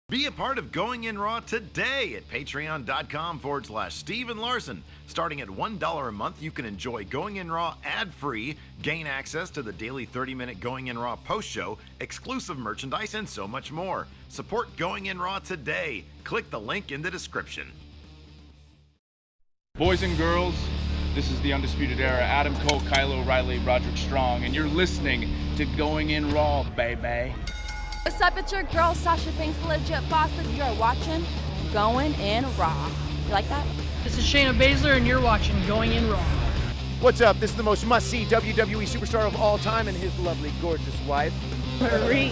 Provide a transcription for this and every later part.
Be a part of Going In Raw today at patreon.com/Steven Larson. Starting at $1 a month, you can enjoy Going In Raw ad-free, gain access to the daily 30-minute Going In Raw post show, exclusive merchandise, and so much more. Support Going In Raw today. Click the link in the description. Boys and girls, this is the Undisputed Era. Adam Cole, Kyle O'Reilly, Roderick Strong, and you're listening to Going In Raw, baby. What's up, it's your girl Sasha Banks, the legit boss, and you're watching Going In Raw. You like that? This is Shayna Baszler, and you're watching Going In Raw. What's up? This is the most must-see WWE superstar of all time and his lovely, gorgeous wife, Marie.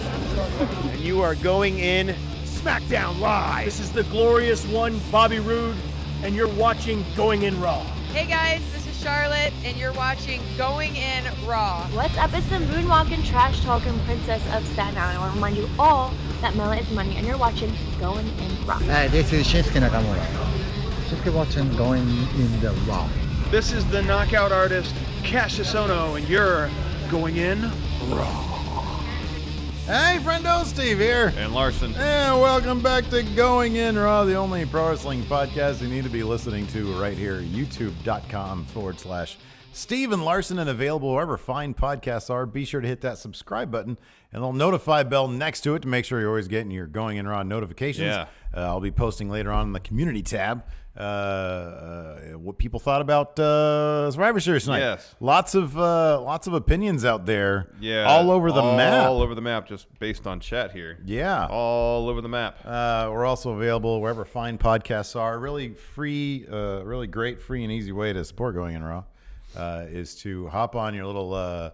and you are going in SmackDown Live. This is the glorious one, Bobby Roode, and you're watching Going In Raw. Hey guys, this is Charlotte, and you're watching Going In Raw. What's up? It's the moonwalking, trash talking princess of Staten Island. I want to remind you all that Mela is money, and you're watching Going In Raw. Hi, this is Shinsuke Nakamura. Just keep watching Going In the Raw. This is the knockout artist, Cassius Ohno, and you're Going In Raw. Hey, friendo, Steve here. And Larson. And welcome back to Going In Raw, the only pro wrestling podcast you need to be listening to right here, youtube.com/Steven Larson, and available wherever fine podcasts are. Be sure to hit that subscribe button and the notify bell next to it to make sure you're always getting your Going In Raw notifications. Yeah. I'll be posting later on in the community tab what people thought about Survivor Series tonight. Yes. Lots of opinions out there. Yeah. All over the map. All over the map, just based on chat here. Yeah. All over the map. We're also available wherever fine podcasts are. Really free, really great, free and easy way to support Going In Raw is to hop on your little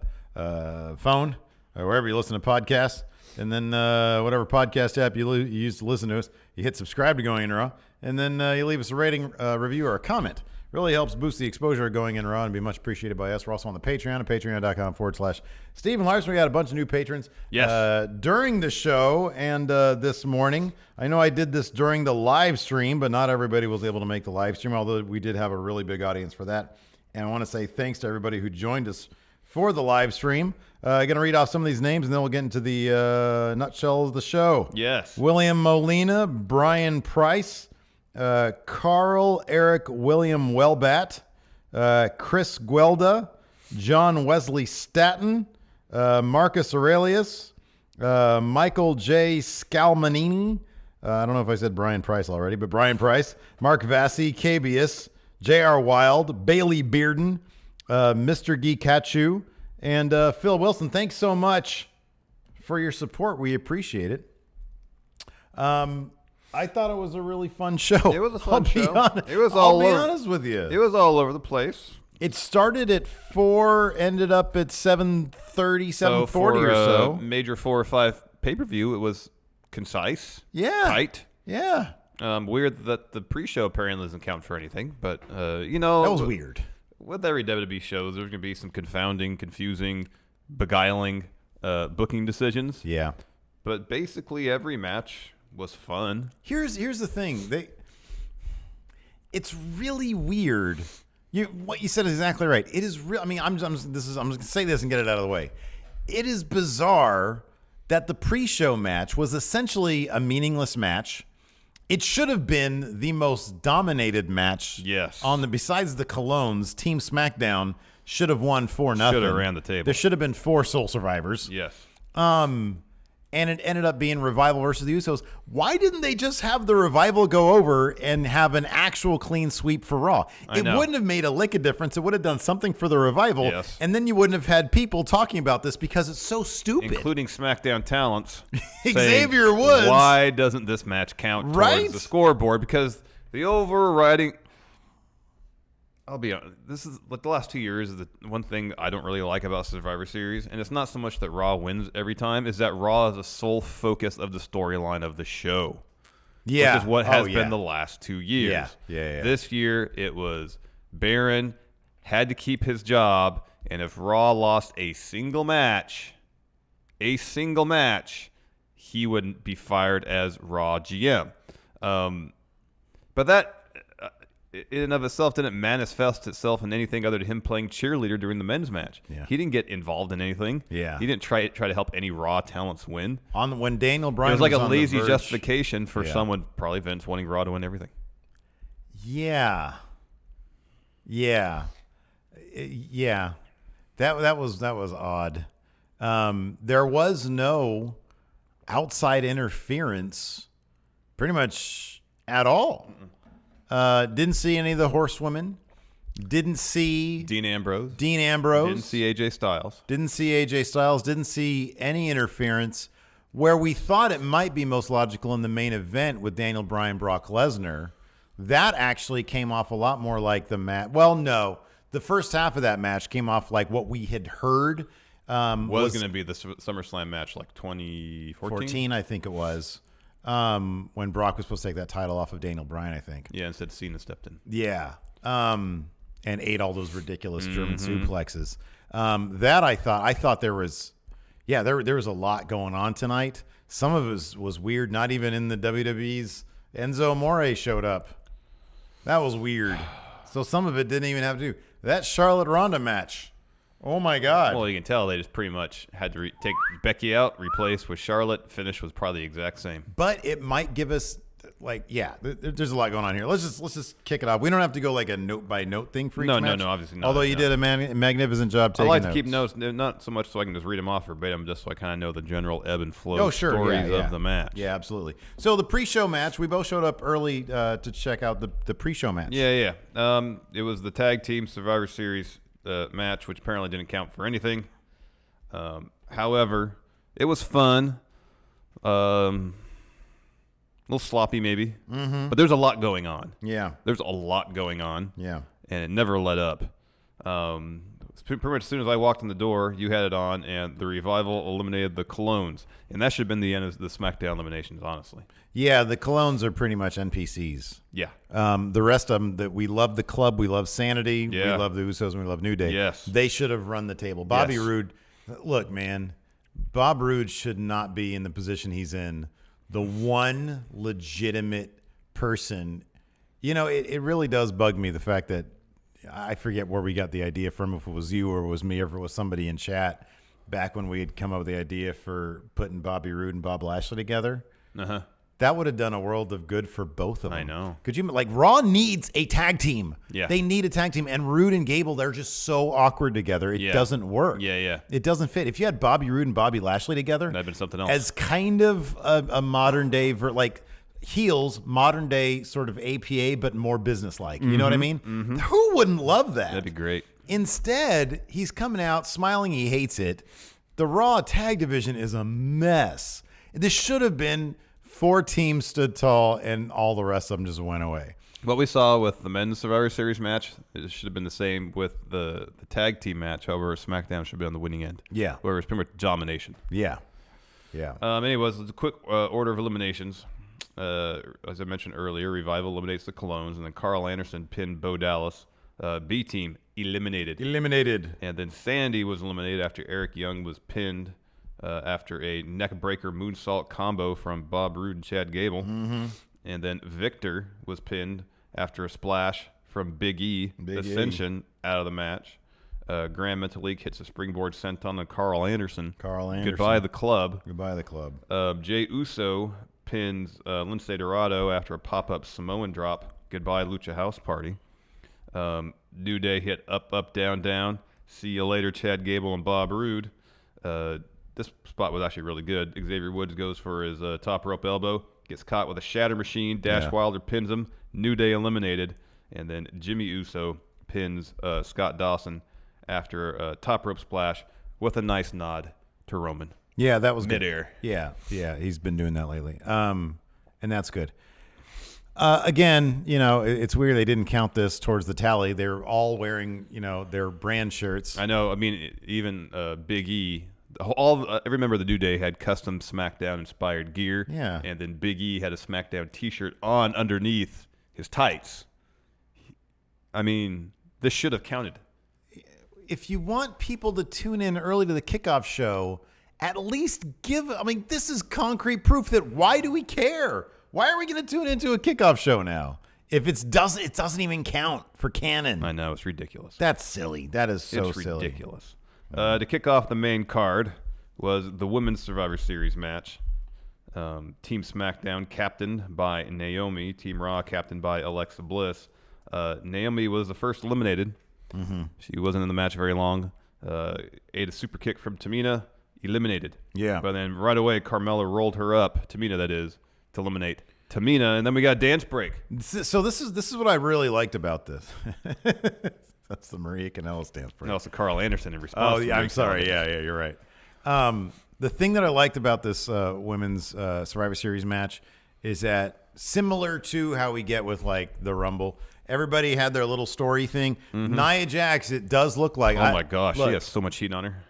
phone or wherever you listen to podcasts, and then whatever podcast app you use to listen to us, you hit subscribe to Going In Raw, and then you leave us a rating, review, or a comment. Really helps boost the exposure of Going In Raw and be much appreciated by us. We're also on the Patreon at patreon.com/Steven Larson. We got a bunch of new patrons during the show and this morning. I know I did this during the live stream, but not everybody was able to make the live stream, although we did have a really big audience for that. And I want to say thanks to everybody who joined us for the live stream. I'm going to read off some of these names, and then we'll get into the nutshell of the show. Yes. William Molina, Brian Price, Carl Eric William Welbat, Chris Guelda, John Wesley Staton, Marcus Aurelius, Michael J. Scalmanini. I don't know if I said Brian Price already, but Brian Price, Mark Vassie, Cabius, J.R. Wild, Bailey Bearden, Mr. Geekachu, and Phil Wilson. Thanks so much for your support. We appreciate it. I thought it was a really fun show. It was a fun show. I'll be honest with you. It was all over the place. It started at 4, ended up at 7:30, 7:40 or so. Major 4 or 5 pay-per-view, it was concise. Yeah. Tight. Yeah. Weird that the pre-show apparently doesn't count for anything, but, That was weird. With every WWE show, there's going to be some confounding, confusing, beguiling booking decisions. Yeah. But basically every match was fun. Here's the thing. It's really weird. What you said is exactly right. It is real. I mean, I'm just going to say this and get it out of the way. It is bizarre that the pre-show match was essentially a meaningless match. It should have been the most dominated match. Yes. Besides the Colognes, Team SmackDown should have won 4-0. Should have ran the table. There should have been 4 Soul Survivors. Yes. And it ended up being Revival versus the Usos. Why didn't they just have the Revival go over and have an actual clean sweep for Raw? It wouldn't have made a lick of difference. It would have done something for the Revival. Yes. And then you wouldn't have had people talking about this because it's so stupid. Including SmackDown talents. Xavier Woods. Why doesn't this match count towards the scoreboard? Because the overriding... I'll be honest. This is like the last 2 years. The one thing I don't really like about Survivor Series, and it's not so much that Raw wins every time, is that Raw is the sole focus of the storyline of the show. Yeah, which is what has been the last 2 years. Yeah. This year it was Baron had to keep his job, and if Raw lost a single match, he wouldn't be fired as Raw GM. But that. in and of itself didn't manifest itself in anything other than him playing cheerleader during the men's match. Yeah. He didn't get involved in anything. Yeah. He didn't try to help any Raw talents win. When Daniel Bryan it was like a on the lazy verge- justification for someone, probably Vince, wanting Raw to win everything. Yeah. That was odd. There was no outside interference pretty much at all. Didn't see any of the horsewomen. Didn't see Dean Ambrose. Didn't see AJ Styles. Didn't see any interference. Where we thought it might be most logical in the main event with Daniel Bryan, Brock Lesnar, that actually came off a lot more like the match. Well, no. The first half of that match came off like what we had heard was going to be the SummerSlam match, like 2014? I think it was, when Brock was supposed to take that title off of Daniel Bryan, I think. Yeah, instead Cena stepped in. Yeah, and ate all those ridiculous German suplexes. That I thought there was, there was a lot going on tonight. Some of it was weird. Not even in the WWE's Enzo Amore showed up. That was weird. So some of it didn't even have to do. That Charlotte Ronda match. Oh, my God. Well, you can tell they just pretty much had to take Becky out, replace with Charlotte. Finish was probably the exact same. But it might give us, there's a lot going on here. Let's just kick it off. We don't have to go like a note-by-note thing for each match. No, obviously not. Although you did a magnificent job taking notes. I notes. like to keep notes, not so much so I can just read them off verbatim, just so I kind of know the general ebb and flow stories of the match. Yeah, absolutely. So the pre-show match, we both showed up early to check out the pre-show match. Yeah. It was the Tag Team Survivor Series match, which apparently didn't count for anything. However, it was fun. A little sloppy maybe, but there's a lot going on. Yeah. There's a lot going on. Yeah. And it never let up. Pretty much as soon as I walked in the door, you had it on, and the Revival eliminated the Colognes. And that should have been the end of the SmackDown eliminations, honestly. Yeah, the Colognes are pretty much NPCs. Yeah. The rest of them, that we love the club, we love Sanity, Yeah. we love the Usos, and we love New Day. Yes. They should have run the table. Bobby Yes. Roode, look, man, Bob Roode should not be in the position he's in. The one legitimate person. You know, it really does bug me, the fact that I forget where we got the idea from, if it was you or it was me or if it was somebody in chat back when we had come up with the idea for putting Bobby Roode and Bob Lashley together. Uh-huh. That would have done a world of good for both of them. I know. Could you, Raw needs a tag team. Yeah. They need a tag team. And Roode and Gable, they're just so awkward together. It doesn't work. Yeah. It doesn't fit. If you had Bobby Roode and Bobby Lashley together, That'd been something else. as kind of a modern day, heels, modern day sort of APA, but more businesslike. You know what I mean? Mm-hmm. Who wouldn't love that? That'd be great. Instead, he's coming out smiling. He hates it. The Raw tag division is a mess. This should have been 4 teams stood tall, and all the rest of them just went away. What we saw with the men's Survivor Series match, it should have been the same with the tag team match. However, SmackDown should be on the winning end. Yeah. Where it was pretty much domination. Yeah. Anyways, it's a quick order of eliminations. As I mentioned earlier, Revival eliminates the Colognes, and then Carl Anderson pinned Bo Dallas. B Team eliminated. And then Sandy was eliminated after Eric Young was pinned after a neck breaker moonsault combo from Bob Roode and Chad Gable. Mm-hmm. And then Victor was pinned after a splash from Big E, Ascension, out of the match. Grand Metalik hits a springboard senton on Carl Anderson. Goodbye the club. Jey Uso pins Lince Dorado after a pop-up Samoan drop. Goodbye Lucha House Party. New Day hit up, down, down. See you later, Chad Gable and Bob Roode. This spot was actually really good. Xavier Woods goes for his top rope elbow. Gets caught with a shatter machine. Dash Wilder pins him. New Day eliminated. And then Jimmy Uso pins Scott Dawson after a top rope splash with a nice nod to Roman. Yeah, that was midair. Good. Yeah, he's been doing that lately. And that's good. Again, it's weird they didn't count this towards the tally. They're all wearing, their brand shirts. I know. I mean, even Big E, every member of the New Day had custom SmackDown inspired gear. Yeah. And then Big E had a SmackDown T-shirt on underneath his tights. I mean, this should have counted. If you want people to tune in early to the kickoff show, at least this is concrete proof that why do we care? Why are we going to tune into a kickoff show now? it doesn't even count for canon. I know, it's ridiculous. That's silly. That is so it's silly. ridiculous. To kick off the main card was the Women's Survivor Series match. Team SmackDown captained by Naomi. Team Raw captained by Alexa Bliss. Naomi was the first eliminated. Mm-hmm. She wasn't in the match very long. Ate a super kick from Tamina. Eliminated. Yeah. But then right away, Carmella rolled her up, Tamina that is, to eliminate Tamina, and then we got dance break. So this is what I really liked about this. That's the Maria Kanellis dance break. No, it's the Carl Anderson in response. Oh yeah, I'm sorry. Yeah, you're right. The thing that I liked about this women's Survivor Series match is that similar to how we get with like the Rumble, everybody had their little story thing. Nia Jax, it does look like. Oh my gosh, she has so much heat on her.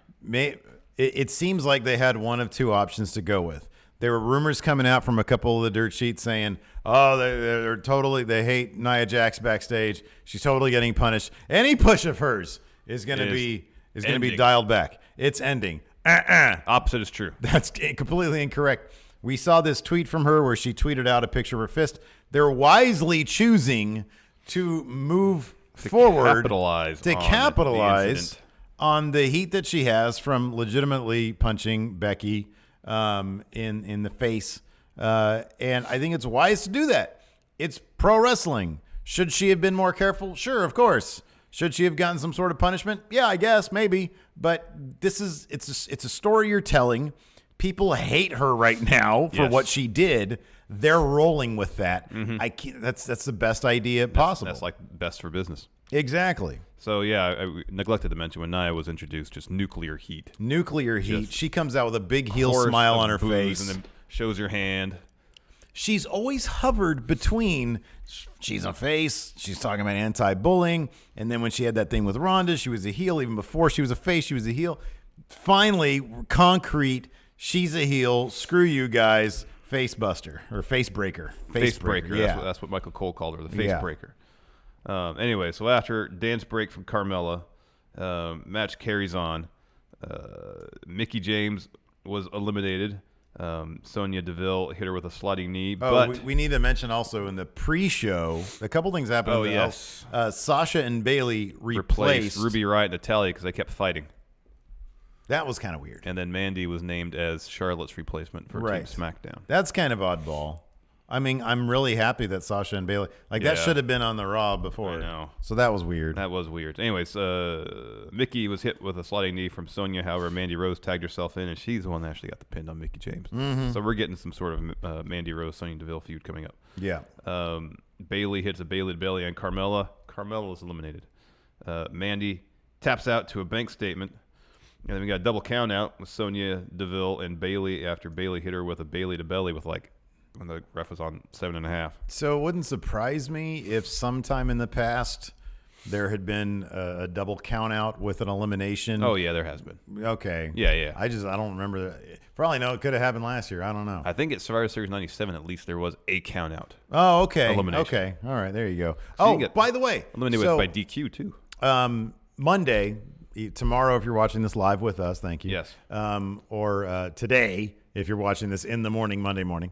It seems like they had one of two options to go with. There were rumors coming out from a couple of the dirt sheets saying, "Oh, they hate Nia Jax backstage. She's totally getting punished. Any push of hers is going to be dialed back. It's ending." Opposite is true. That's completely incorrect. We saw this tweet from her where she tweeted out a picture of her fist. They're wisely choosing to move forward to capitalize on the heat that she has from legitimately punching Becky in the face. And I think it's wise to do that. It's pro wrestling. Should she have been more careful? Sure, of course. Should she have gotten some sort of punishment? Yeah, I guess, maybe. But it's a story you're telling. People hate her right now for what she did. They're rolling with that. That's the best idea possible. That's like best for business. Exactly. So, yeah, I neglected to mention when Nia was introduced, just nuclear heat. Nuclear heat. She comes out with a big heel smile on her face. And then shows her hand. She's always hovered between she's a face, she's talking about anti-bullying, and then when she had that thing with Ronda, she was a heel. Even before she was a face, she was a heel. Finally, concrete, she's a heel. Screw you guys. Face buster or face breaker. Face breaker. Yeah. That's what Michael Cole called her, the face breaker. Anyway, so after dance break from Carmella, match carries on. Mickie James was eliminated. Sonya Deville hit her with a sliding knee. But we need to mention also in the pre-show, a couple things happened. Oh, yes. Sasha and Bayley replaced Ruby Riott and Natalya because they kept fighting. That was kind of weird. And then Mandy was named as Charlotte's replacement for Team SmackDown. That's kind of oddball. I mean, I'm really happy that Sasha and Bayley, that should have been on the Raw before. I know. So that was weird. That was weird. Anyways, Mickie was hit with a sliding knee from Sonya. However, Mandy Rose tagged herself in, and she's the one that actually got the pin on Mickie James. So we're getting some sort of Mandy Rose, Sonya Deville feud coming up. Yeah. Bayley hits a Bayley to belly on Carmella. Carmella is eliminated. Mandy taps out to a bank statement. And then we got a double count out with Sonya Deville and Bayley after Bayley hit her with a Bayley to belly with when the ref was on 7.5. So it wouldn't surprise me if sometime in the past there had been a double count out with an elimination. Oh yeah, there has been. Okay. Yeah. I don't remember that. Probably no, it could have happened last year. I don't know. I think at Survivor Series 97 at least there was a count out. Oh, okay. Elimination. Okay. All right, there you go. So by the way, eliminated by DQ too. Monday, tomorrow if you're watching this live with us, thank you. Yes. Or today if you're watching this in the morning, Monday morning.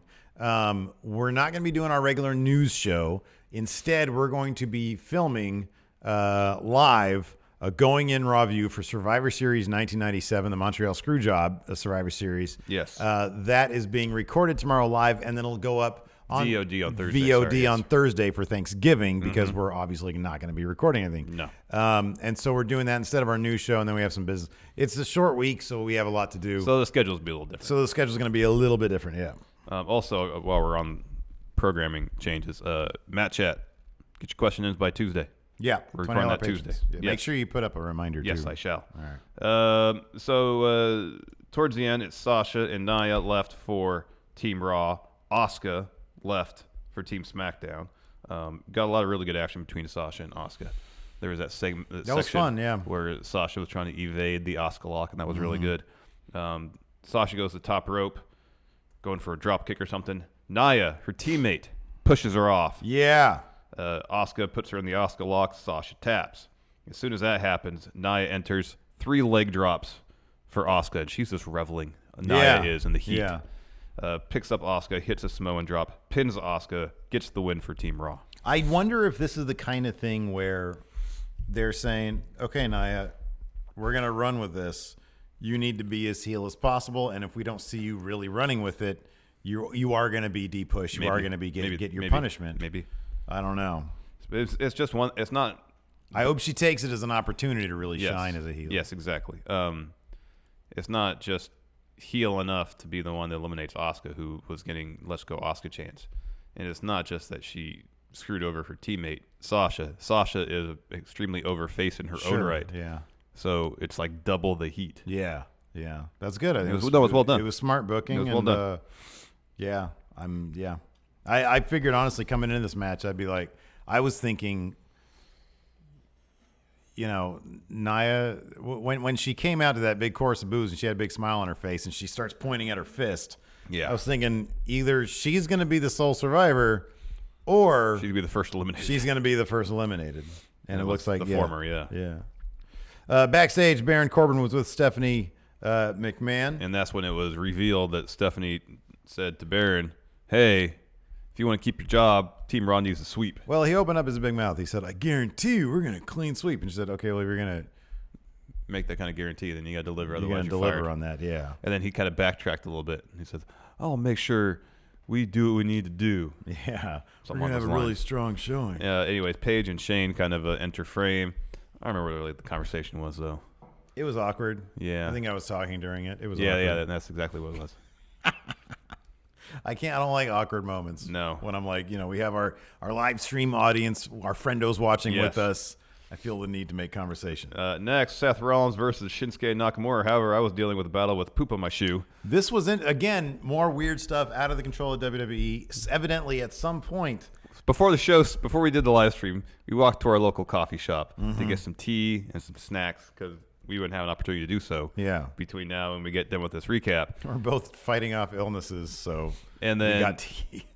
We're not going to be doing our regular news show. Instead, we're going to be filming live a going in Raw view for Survivor Series 1997, the Montreal Screwjob Survivor Series. Yes. That is being recorded tomorrow live, and then it'll go up on VOD on Thursday. VOD on Thursday for Thanksgiving because we're obviously not going to be recording anything. No. And so we're doing that instead of our news show, and then we have some business. It's a short week, so we have a lot to do. So the schedule's be a little different. So the schedule's going to be a little bit different, yeah. Also, while we're on programming changes, Matt Chat, get your question in by Tuesday. Yeah, we're recording that Tuesday. Yeah, yes. Make sure you put up a reminder, too. Yes, I shall. All right. So towards the end, it's Sasha and Nia left for Team Raw. Asuka left for Team SmackDown. Got a lot of really good action between Sasha and Asuka. There was that segment. That was fun, yeah. Where Sasha was trying to evade the Asuka lock, and that was really good. Sasha goes to the top rope, going for a drop kick or something. Nia, her teammate, pushes her off. Yeah. Asuka puts her in the Asuka lock. Sasha taps. As soon as that happens, Nia enters 3 leg drops for Asuka, and she's just reveling. Nia is in the heat. Yeah. Picks up Asuka, hits a Samoan drop, pins Asuka, gets the win for Team Raw. I wonder if this is the kind of thing where they're saying, okay, Nia, we're going to run with this. You need to be as heel as possible. And if we don't see you really running with it, you are going to be depushed. You are going to be get your punishment. Maybe. I don't know. It's just one. It's not. I hope she takes it as an opportunity to really shine as a heel. Yes, exactly. It's not just heel enough to be the one that eliminates Asuka, who was getting let's go Asuka chance. And it's not just that she screwed over her teammate, Sasha. Sasha is extremely overface in her own right. Yeah. So it's like double the heat. Yeah. That's good. It was well done. It was smart booking. It was well done. I figured, honestly, coming into this match, I'd be like, I was thinking, Nia, when she came out to that big chorus of boos and she had a big smile on her face and she starts pointing at her fist, I was thinking either she's going to be the sole survivor or she's going to be the first eliminated. She's going to be the first eliminated. And it looks like the former, yeah. Backstage, Baron Corbin was with Stephanie McMahon. And that's when it was revealed that Stephanie said to Baron, hey, if you want to keep your job, Team Raw needs a sweep. Well, he opened up his big mouth. He said, I guarantee you we're going to clean sweep. And she said, okay, well, you're going to make that kind of guarantee, then you got to deliver. You're Otherwise, you're deliver on that, yeah. And then he kind of backtracked a little bit. He said, I'll make sure we do what we need to do. Yeah. We're going to have a really strong showing. Anyways, Paige and Shane kind of enter frame. I don't remember what the conversation was, though. It was awkward. Yeah. I think I was talking during it. It was awkward. Yeah, that's exactly what it was. I don't like awkward moments. No. When I'm like, we have our live stream audience, our friendos watching with us. I feel the need to make conversation. Next, Seth Rollins versus Shinsuke Nakamura. However, I was dealing with a battle with poop on my shoe. This was, again, more weird stuff out of the control of WWE. Evidently, at some point. Before we did the live stream, we walked to our local coffee shop to get some tea and some snacks because we wouldn't have an opportunity to do so. Yeah. Between now and we get done with this recap. We're both fighting off illnesses, so and then we got tea.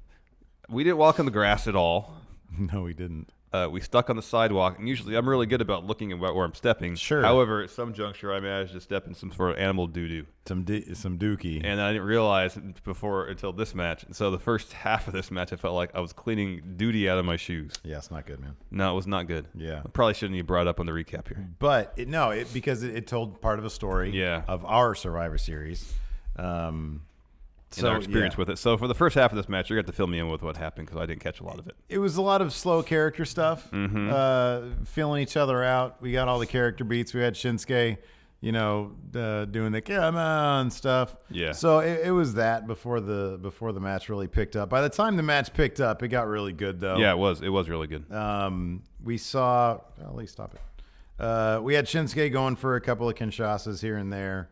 We didn't walk on the grass at all. No, we didn't. We stuck on the sidewalk, and usually I'm really good about looking at where I'm stepping. Sure. However, at some juncture, I managed to step in some sort of animal doo-doo. Some dookie. And I didn't realize until this match. And so the first half of this match, I felt like I was cleaning duty out of my shoes. Yeah, it's not good, man. No, it was not good. Yeah. I probably shouldn't have brought up on the recap here. But, because it told part of a story of our Survivor Series. Our experience with it. So for the first half of this match, you're going to have to fill me in with what happened because I didn't catch a lot of it. It was a lot of slow character stuff, feeling each other out. We got all the character beats. We had Shinsuke, doing the come on stuff. Yeah. So it was that before the match really picked up. By the time the match picked up, it got really good though. Yeah, it was really good. We saw. At least stop it. We had Shinsuke going for a couple of Kinshasas here and there.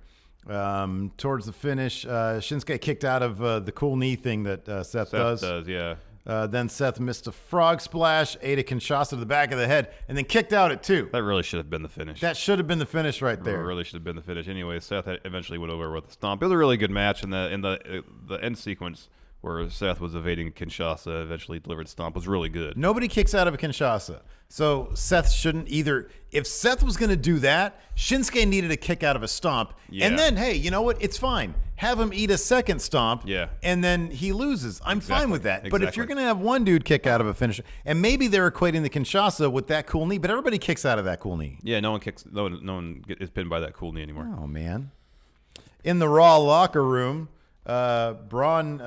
Towards the finish, Shinsuke kicked out of the cool knee thing that Seth does. Yeah. Then Seth missed a frog splash, ate a Kinshasa to the back of the head, and then kicked out at 2. That really should have been the finish. That should have been the finish right there. It really should have been the finish. Anyway, Seth eventually went over with a stomp. It was a really good match in the end sequence where Seth was evading Kinshasa, eventually delivered stomp, was really good. Nobody kicks out of a Kinshasa. So Seth shouldn't either. If Seth was going to do that, Shinsuke needed a kick out of a stomp. Yeah. And then, hey, you know what? It's fine. Have him eat a second stomp. Yeah. And then he loses. I'm fine with that. But if you're going to have one dude kick out of a finisher, and maybe they're equating the Kinshasa with that cool knee, but everybody kicks out of that cool knee. Yeah, no one is pinned by that cool knee anymore. Oh, man. In the Raw locker room, Braun,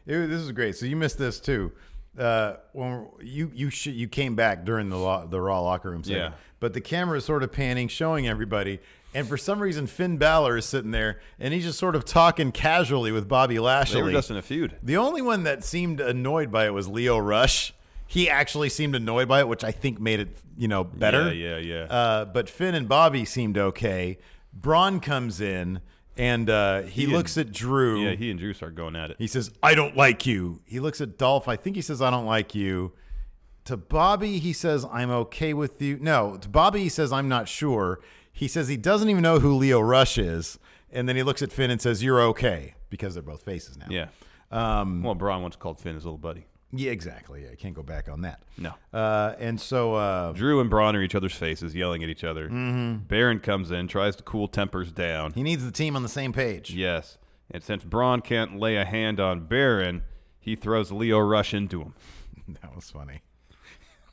this is great. So you missed this too. When you came back during the Raw locker room segment, but the camera is sort of panning, showing everybody, and for some reason Finn Balor is sitting there, and he's just sort of talking casually with Bobby Lashley. They were just in a feud. The only one that seemed annoyed by it was Lio Rush. He actually seemed annoyed by it, which I think made it better. Yeah. But Finn and Bobby seemed okay. Braun comes in. And he looks at Drew. Yeah, he and Drew start going at it. He says, I don't like you. He looks at Dolph. I think he says, I don't like you. To Bobby, he says, I'm okay with you. No, to Bobby, he says, I'm not sure. He says he doesn't even know who Lio Rush is. And then he looks at Finn and says, you're okay. Because they're both faces now. Yeah. Well, Braun once called Finn his little buddy. Yeah, exactly. Yeah, I can't go back on that. No. And so Drew and Braun are each other's faces, yelling at each other. Mm-hmm. Baron comes in, tries to cool tempers down. He needs the team on the same page. Yes. And since Braun can't lay a hand on Baron, he throws Lio Rush into him. That was funny.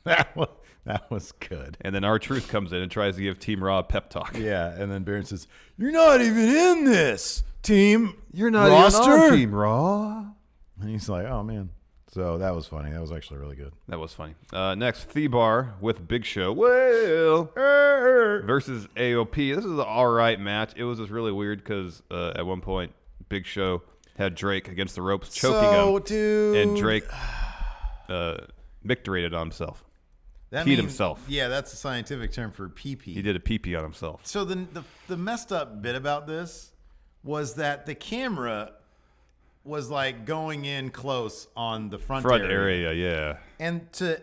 That was good. And then R-Truth comes in and tries to give Team Raw a pep talk. Yeah, and then Baron says, "You're not even in this team. You're not roster? even on Team Raw." And he's like, "Oh man." So that was funny. That was actually really good. That was funny. Next, Thebar with Big Show. Well, versus AOP. This is an all right match. It was just really weird because at one point, Big Show had Drake against the ropes, choking him. Dude. And Drake victorated on himself. That Peed means, himself. Yeah, that's a scientific term for pee-pee. He did a pee-pee on himself. So the messed up bit about this was that the camera was like going in close on the front area, yeah. And to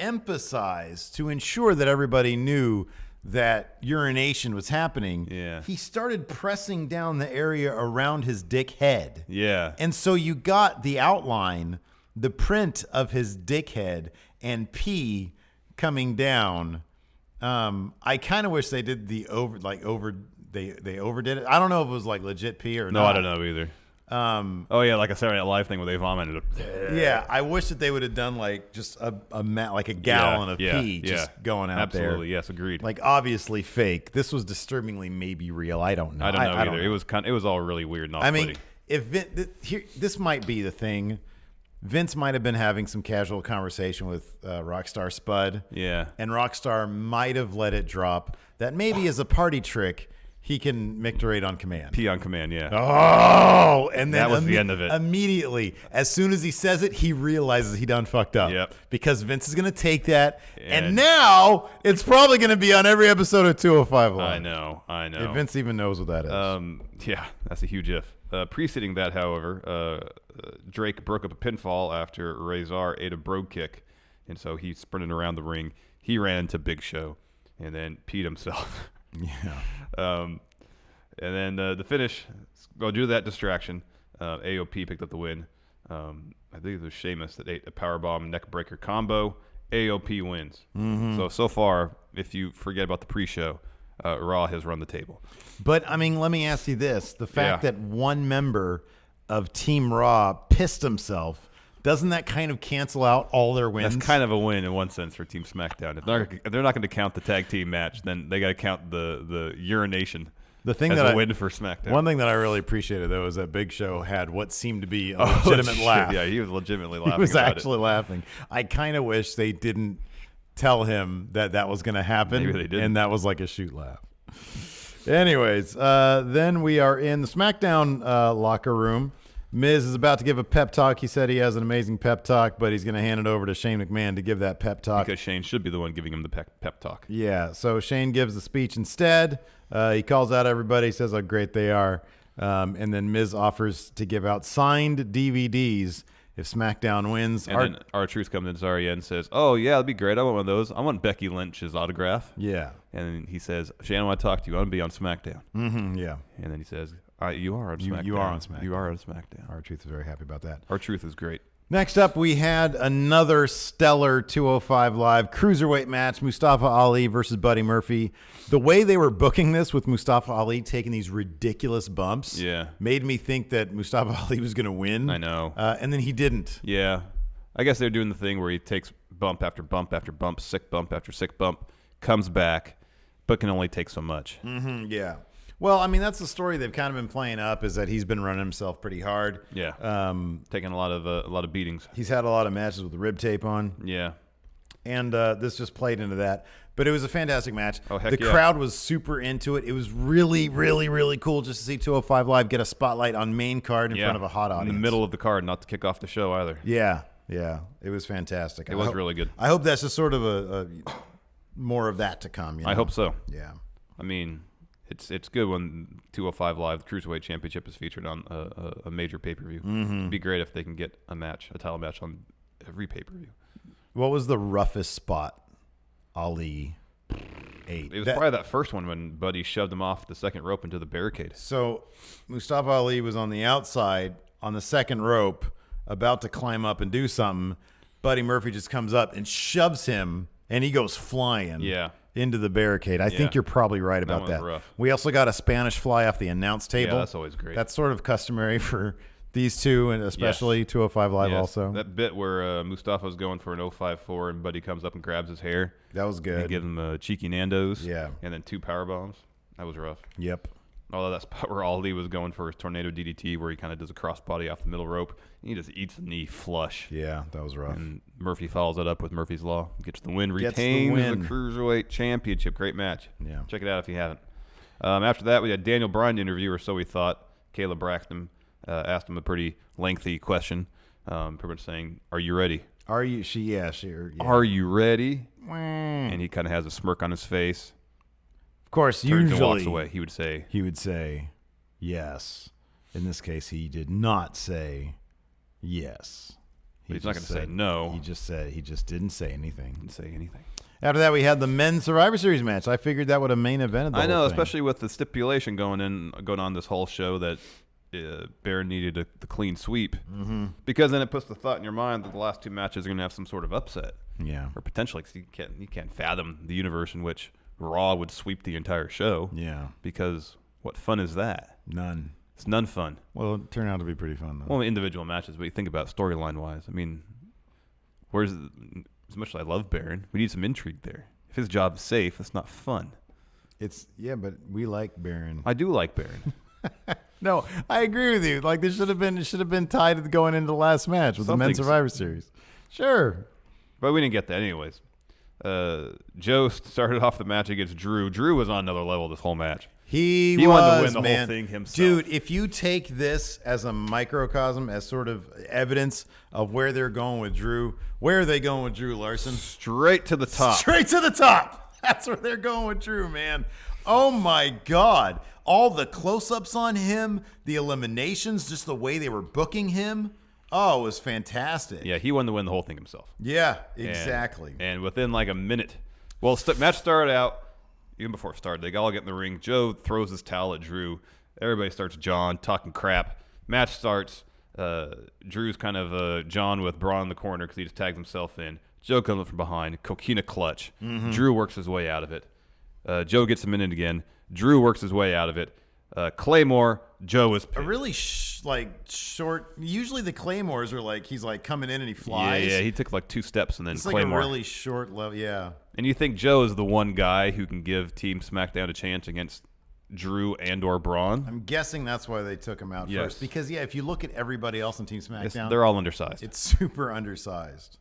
emphasize, to ensure that everybody knew that urination was happening, he started pressing down the area around his dick head. Yeah. And so you got the outline, the print of his dick head and pee coming down. I kind of wish they did they overdid it. I don't know if it was like legit pee or not. No, I don't know either. Oh yeah, like a Saturday Night Live thing where they vomited. Yeah, I wish that they would have done like just a gallon of pee just going out there. Absolutely, yes, agreed. Like obviously fake. This was disturbingly maybe real. I don't know. I don't know either. It was all really weird. And I mean, this might be the thing. Vince might have been having some casual conversation with Rockstar Spud. Yeah, and Rockstar might have let it drop that maybe as a party trick. He can micturate on command. Pee on command, yeah. Oh, and then that was the end of it. Immediately, as soon as he says it, he realizes he done fucked up. Yep. Because Vince is going to take that, and now it's probably going to be on every episode of 205 Live. I know. If Vince even knows what that is. Yeah, that's a huge if. Preceding that, however, Drake broke up a pinfall after Razor ate a brogue kick, and so he sprinted around the ring. He ran into Big Show, and then peed himself. Yeah. And then the finish, well, due to that distraction, AOP picked up the win. I think it was Sheamus that ate a powerbomb neckbreaker combo. AOP wins. Mm-hmm. So far, if you forget about the pre-show, Raw has run the table. But, I mean, let me ask you this. The fact that one member of Team Raw pissed himself, doesn't that kind of cancel out all their wins? That's kind of a win in one sense for Team SmackDown. If they're not going to count the tag team match, then they got to count the urination as a win for SmackDown. One thing that I really appreciated, though, is that Big Show had what seemed to be a legitimate laugh. Yeah, he was legitimately laughing. He was actually laughing. I kind of wish they didn't tell him that was going to happen. Maybe they didn't. And that was like a shoot laugh. Anyways, then we are in the SmackDown locker room. Miz is about to give a pep talk. He said he has an amazing pep talk, but he's going to hand it over to Shane McMahon to give that pep talk. Because Shane should be the one giving him the pep talk. Yeah, so Shane gives the speech instead. He calls out everybody, says how great they are, and then Miz offers to give out signed DVDs if SmackDown wins. And then R-Truth comes in Zarya and says, "Oh, yeah, that'd be great. I want one of those. I want Becky Lynch's autograph." Yeah. And he says, "Shane, I want to talk to you. I want to be on SmackDown." Mm-hmm, yeah. And then he says, "You are on SmackDown. You are on SmackDown. You are on SmackDown." R-Truth is very happy about that. R-Truth is great. Next up, we had another stellar 205 Live cruiserweight match, Mustafa Ali versus Buddy Murphy. The way they were booking this with Mustafa Ali taking these ridiculous bumps made me think that Mustafa Ali was going to win. I know. And then he didn't. Yeah. I guess they're doing the thing where he takes bump after bump after bump, sick bump after sick bump, comes back, but can only take so much. Mm-hmm, yeah. Well, I mean, that's the story they've kind of been playing up, is that he's been running himself pretty hard. Yeah. Taking a lot of beatings. He's had a lot of matches with the rib tape on. Yeah. And this just played into that. But it was a fantastic match. Oh, heck the yeah. crowd was super into it. It was really, really, really cool just to see 205 Live get a spotlight on main card in front of a hot audience. In the middle of the card, not to kick off the show either. Yeah. Yeah. It was fantastic. It was really good. I hope that's just sort of a more of that to come. You know? I hope so. Yeah. I mean, it's good when 205 Live, the Cruiserweight Championship, is featured on a major pay-per-view. Mm-hmm. It'd be great if they can get a title match on every pay-per-view. What was the roughest spot Ali ate? It was probably that first one when Buddy shoved him off the second rope into the barricade. So Mustafa Ali was on the outside on the second rope, about to climb up and do something. Buddy Murphy just comes up and shoves him, and he goes flying into the barricade. I think you're probably right about that. Rough. We also got a Spanish fly off the announce table. Yeah, that's always great. That's sort of customary for These two, and especially 205 Live also. That bit where Mustafa's going for an 054 and Buddy comes up and grabs his hair. That was good. And give him cheeky Nando's. Yeah. And then 2 power bombs. That was rough. Yep. Although that spot where Ali was going for his tornado DDT where he kind of does a crossbody off the middle rope. And he just eats the knee flush. Yeah, that was rough. And Murphy follows it up with Murphy's Law. Gets the win. Retains the Cruiserweight Championship. Great match. Yeah. Check it out if you haven't. After that, we had Daniel Bryan interview, or so we thought. Caleb Braxton asked him a pretty lengthy question, pretty much saying, "Are you ready? Are you? Yeah. Are you ready?" And he kind of has a smirk on his face. Of course, turns usually and walks away. He would say, yes. In this case, he did not say yes. He's not going to say no. He just didn't say anything. Didn't say anything. After that, we had the men's Survivor Series match. I figured that would have main evented the whole thing. Especially with the stipulation going on this whole show that Baron needed the clean sweep. Mm-hmm. Because then it puts the thought in your mind that the last 2 matches are going to have some sort of upset. Yeah. Or potentially, because you can't fathom the universe in which Raw would sweep the entire show. Yeah. Because what fun is that? None. It's none fun. Well, it turned out to be pretty fun, though. Well, individual matches, but you think about storyline-wise. I mean, as much as I love Baron, we need some intrigue there. If his job's safe, it's not fun. But we like Baron. I do like Baron. No, I agree with you. Like, it should have been tied going into the last match with the men's Survivor Series. Sure. But we didn't get that anyways. Joe started off the match against Drew. Drew was on another level this whole match. He wanted to win the man. whole thing himself. Dude, if you take this as a microcosm, as sort of evidence of where they're going with Drew, where are they going with Drew, Larson? Straight to the top. Straight to the top. That's where they're going with Drew, man. Oh, my God. All the close-ups on him, the eliminations, just the way they were booking him. Oh, it was fantastic. Yeah, he wanted to win the whole thing himself. Yeah, exactly. And within like a minute, match started out, even before it started, they all get in the ring. Joe throws his towel at Drew. Everybody starts talking crap. Match starts. Drew's kind of John with Braun in the corner because he just tags himself in. Joe comes up from behind. Coquina clutch. Mm-hmm. Drew works his way out of it. Joe gets him in it again. Drew works his way out of it. Claymore, Joe is pinned. A really short. Usually the Claymores are he's coming in and he flies. Yeah, he took 2 steps and then it's Claymore. It's a really short level. Yeah. And you think Joe is the one guy who can give Team SmackDown a chance against Drew and/or Braun? I'm guessing that's why they took him out first. Because if you look at everybody else on Team SmackDown, they're all undersized. It's super undersized.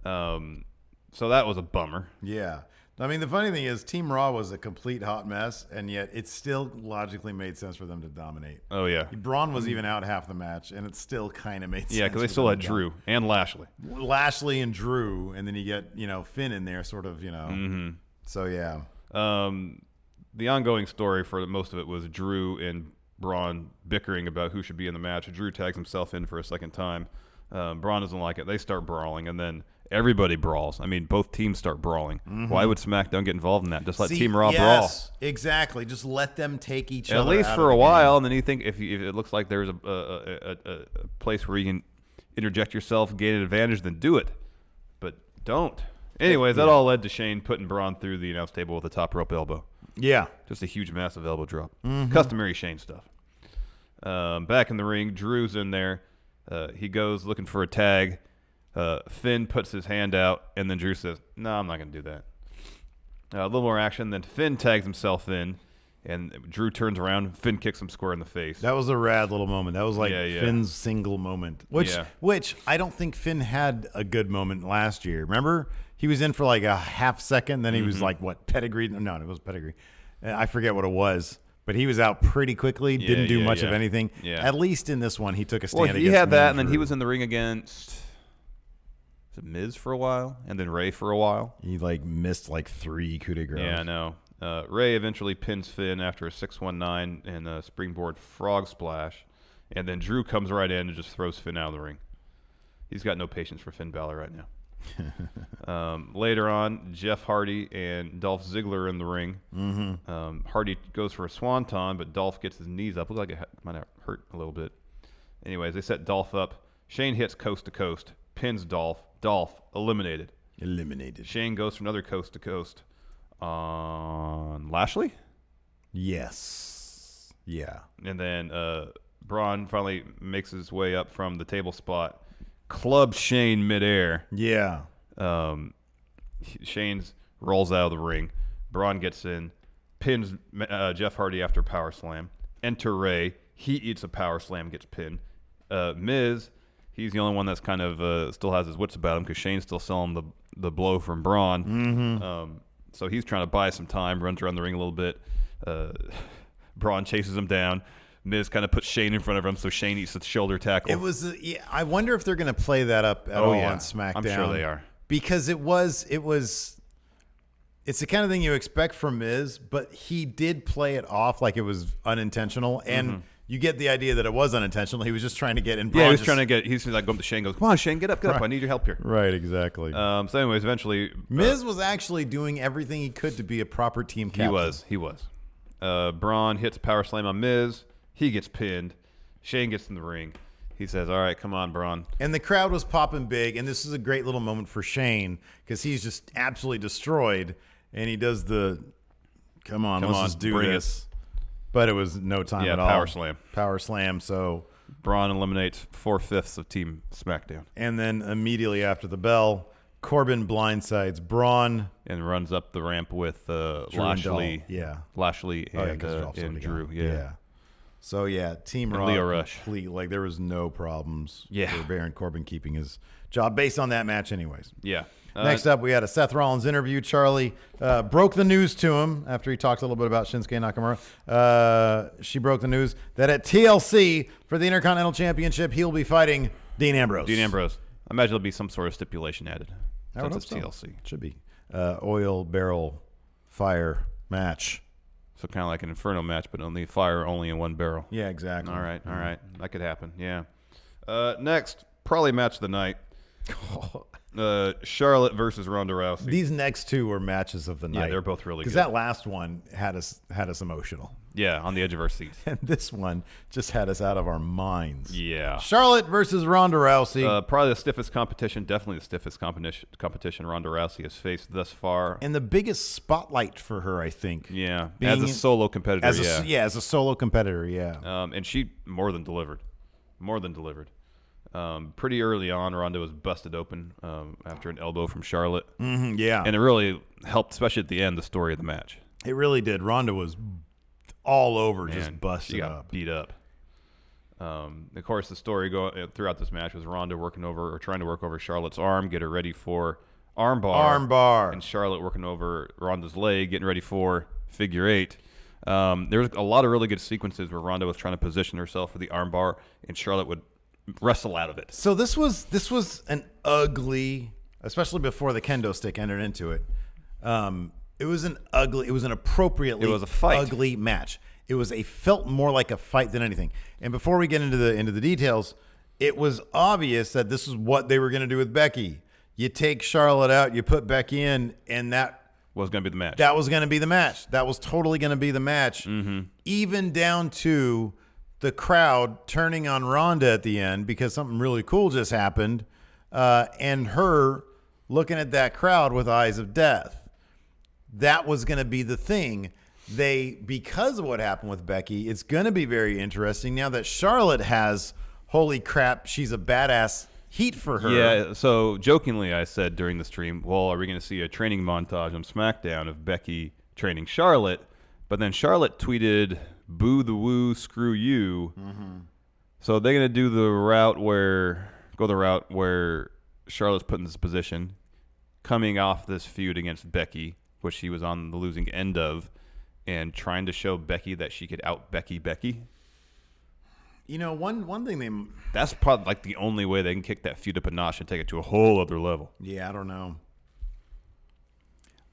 So that was a bummer. Yeah. I mean, the funny thing is Team Raw was a complete hot mess, and yet it still logically made sense for them to dominate. Oh, yeah. Braun was even out half the match, and it still kind of made sense. Yeah, because they still had Drew and Lashley. Lashley and Drew, and then you get, Finn in there sort of, Mm-hmm. So, yeah. The ongoing story for most of it was Drew and Braun bickering about who should be in the match. Drew tags himself in for a second time. Braun doesn't like it. They start brawling, and then everybody brawls. I mean, both teams start brawling. Mm-hmm. Why would SmackDown get involved in that? Just let Team Raw brawl. Exactly. Just let them take each other at least out for of a the while, game. and then you think if it looks like there's a place where you can interject yourself, gain an advantage, then do it. But don't. Anyways, that all led to Shane putting Braun through the announce table with a top rope elbow. Yeah. Just a huge, massive elbow drop. Mm-hmm. Customary Shane stuff. Back in the ring, Drew's in there. He goes looking for a tag. Finn puts his hand out, and then Drew says, "No, I'm not going to do that." A little more action. Then Finn tags himself in, and Drew turns around. Finn kicks him square in the face. That was a rad little moment. That was Finn's single moment, which I don't think Finn had a good moment last year. Remember, he was in for a half second, then he was pedigree? No, it was pedigree. I forget what it was. But he was out pretty quickly. Didn't do much of anything. Yeah. At least in this one, he took a stand. Well, he had that, and then he was in the ring against Miz for a while, and then Ray for a while. He missed 3 coup de grace. Yeah, I know. Ray eventually pins Finn after a 619 and a springboard frog splash, and then Drew comes right in and just throws Finn out of the ring. He's got no patience for Finn Balor right now. Later on, Jeff Hardy and Dolph Ziggler are in the ring. Mm-hmm. Hardy goes for a swanton, but Dolph gets his knees up. Looks like it might have hurt a little bit. Anyways, they set Dolph up. Shane hits coast to coast, pins Dolph. Dolph eliminated. Shane goes for another coast to coast on Lashley. Yes. Yeah. And then Braun finally makes his way up from the table spot, clubs Shane midair. Yeah. Shane's rolls out of the ring. Braun gets in, pins Jeff Hardy after power slam. Enter Ray. He eats a power slam, gets pinned. Miz, he's the only one that's kind of still has his wits about him because Shane's still selling the blow from Braun. Mm-hmm. So he's trying to buy some time, runs around the ring a little bit. Braun chases him down. Miz kind of puts Shane in front of him, so Shane eats the shoulder tackle. It was. I wonder if they're going to play that up at all on SmackDown. I'm sure they are. Because it was. It's the kind of thing you expect from Miz, but he did play it off like it was unintentional, and you get the idea that it was unintentional. He was just trying to get in. Yeah, he was trying to get. He's like going to Shane, goes, "Come on, Shane, get up, get up! I need your help here." Right, exactly. So, anyways, eventually, Miz was actually doing everything he could to be a proper team captain. He was. Braun hits a power slam on Miz. He gets pinned. Shane gets in the ring. He says, all right, come on, Braun. And the crowd was popping big, and this is a great little moment for Shane because he's just absolutely destroyed, and he does the, come on, let's just do this. But it was no time at all. Power slam. Power slam, so. Braun eliminates 4/5 of Team SmackDown. And then immediately after the bell, Corbin blindsides Braun. And runs up the ramp with Lashley. Lashley and Drew. Yeah. So, Team Raw. Leo Rush. Complete, like, there was no problems Yeah. for Baron Corbin keeping his job based on that match anyways. Yeah. Next up, we had a Seth Rollins interview. Charlie broke the news to him after he talked a little bit about Shinsuke Nakamura. She broke the news that at TLC for the Intercontinental Championship, he'll be fighting Dean Ambrose. I imagine there'll be some sort of stipulation added. I would Since hope it's so. TLC. Should be. Oil barrel fire match. So kind of like an Inferno match, but only fire only in one barrel. Yeah, exactly. All right. That could happen. Yeah. Next, probably match of the night. Charlotte versus Ronda Rousey. These next two were matches of the night. Yeah, they're both really good. Because that last one had us emotional. Yeah, on the edge of our seats. And this one just had us out of our minds. Yeah. Charlotte versus Ronda Rousey. Probably the stiffest competition. Definitely the stiffest competition Ronda Rousey has faced thus far. And the biggest spotlight for her, I think. Yeah. As a solo competitor, as a solo competitor, yeah. And she more than delivered. Pretty early on, Ronda was busted open after an elbow from Charlotte. Yeah. And it really helped, especially at the end, the story of the match. It really did. Ronda was all over, just busted she got up. beat up. Of course, the story throughout this match was Ronda trying to work over Charlotte's arm, get her ready for armbar. And Charlotte working over Ronda's leg, getting ready for figure eight. There was a lot of really good sequences where Ronda was trying to position herself for the armbar, and Charlotte would wrestle out of it. So this was an ugly, especially before the kendo stick entered into it. It was an appropriately a fight. Ugly match. It felt more like a fight than anything. And before we get into the details, it was obvious that this is what they were going to do with Becky. You take Charlotte out, you put Becky in, and that was going to be the match. That was going to be the match. That was totally going to be the match. Even down to the crowd turning on Ronda at the end because something really cool just happened, and her looking at that crowd with eyes of death. That was going to be the thing. Because of what happened with Becky, it's going to be very interesting now that Charlotte has, holy crap, she's a badass heat for her. Yeah, so jokingly I said during the stream, well, are we going to see a training montage on SmackDown of Becky training Charlotte? But then Charlotte tweeted, boo the woo, screw you. So they're going to do the route where Charlotte's put in this position, coming off this feud against Becky, which she was on the losing end of, and trying to show Becky that she could out Becky. You know, one thing that's probably like the only way they can kick that feud up a notch and take it to a whole other level. Yeah, I don't know.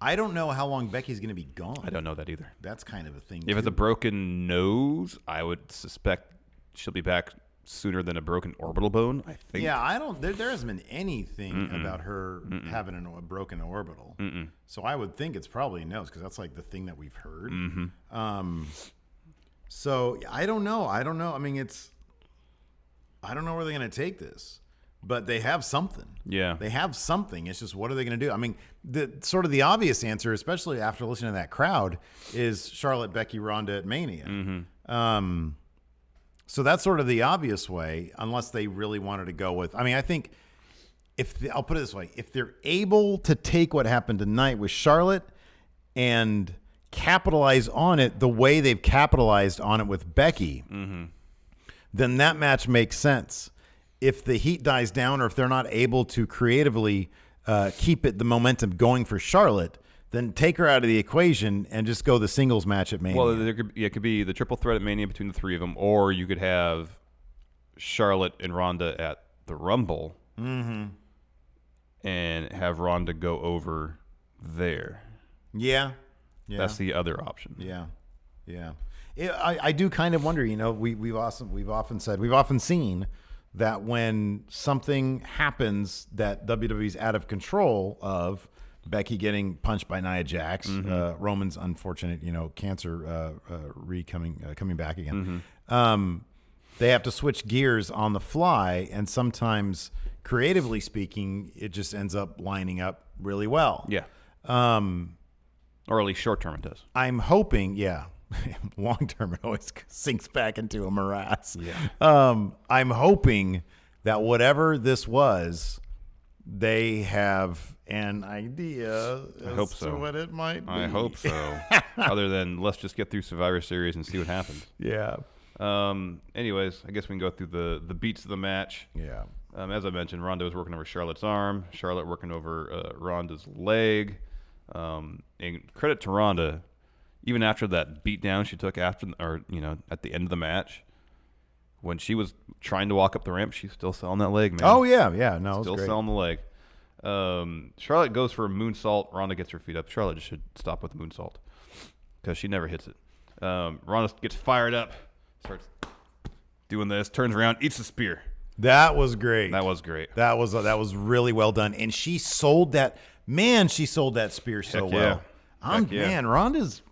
I don't know how long Becky's going to be gone. I don't know that either. That's kind of a thing. If it's a broken nose, I would suspect she'll be back sooner than a broken orbital bone, I think. Yeah, I don't. There hasn't been anything about her having a broken orbital. So I would think it's probably a nose because that's like the thing that we've heard. So I don't know. I mean, I don't know where they're going to take this, but they have something. Yeah, they have something. It's just what are they going to do? I mean, the obvious answer, especially after listening to that crowd, is Charlotte, Becky, Ronda at Mania. So that's sort of the obvious way, unless they really wanted to go with. I mean, I think I'll put it this way: if they're able to take what happened tonight with Charlotte and capitalize on it the way they've capitalized on it with Becky, then that match makes sense. If the heat dies down, or if they're not able to creatively keep the momentum going for Charlotte, then take her out of the equation and just go the singles match at Mania. Well, it could be the triple threat at Mania between the three of them, or you could have Charlotte and Ronda at the Rumble and have Ronda go over there. Yeah. That's the other option. Yeah. I do kind of wonder. We've often seen that when something happens that WWE's out of control of, Becky getting punched by Nia Jax, Roman's unfortunate, cancer coming back again. They have to switch gears on the fly, and sometimes, creatively speaking, it just ends up lining up really well. Yeah. Or at least short term it does. I'm hoping, long term it always sinks back into a morass. Yeah. I'm hoping that whatever this was, they have an idea as to what it might be. I hope so. Other than let's just get through Survivor Series and see what happens. Yeah. Anyways, I guess we can go through the beats of the match. Yeah. As I mentioned, Ronda was working over Charlotte's arm. Charlotte working over Ronda's leg. And credit to Ronda, even after that beatdown she took at the end of the match, when she was trying to walk up the ramp, she's still selling that leg, man. Oh yeah, no, still great. selling the leg. Charlotte goes for a moonsault. Ronda gets her feet up. Charlotte just should stop with the moonsault because she never hits it. Ronda gets fired up, starts doing this, turns around, eats the spear. That was great. That was great. That was really well done, and she sold that. Man, she sold that spear so well. Man, Ronda's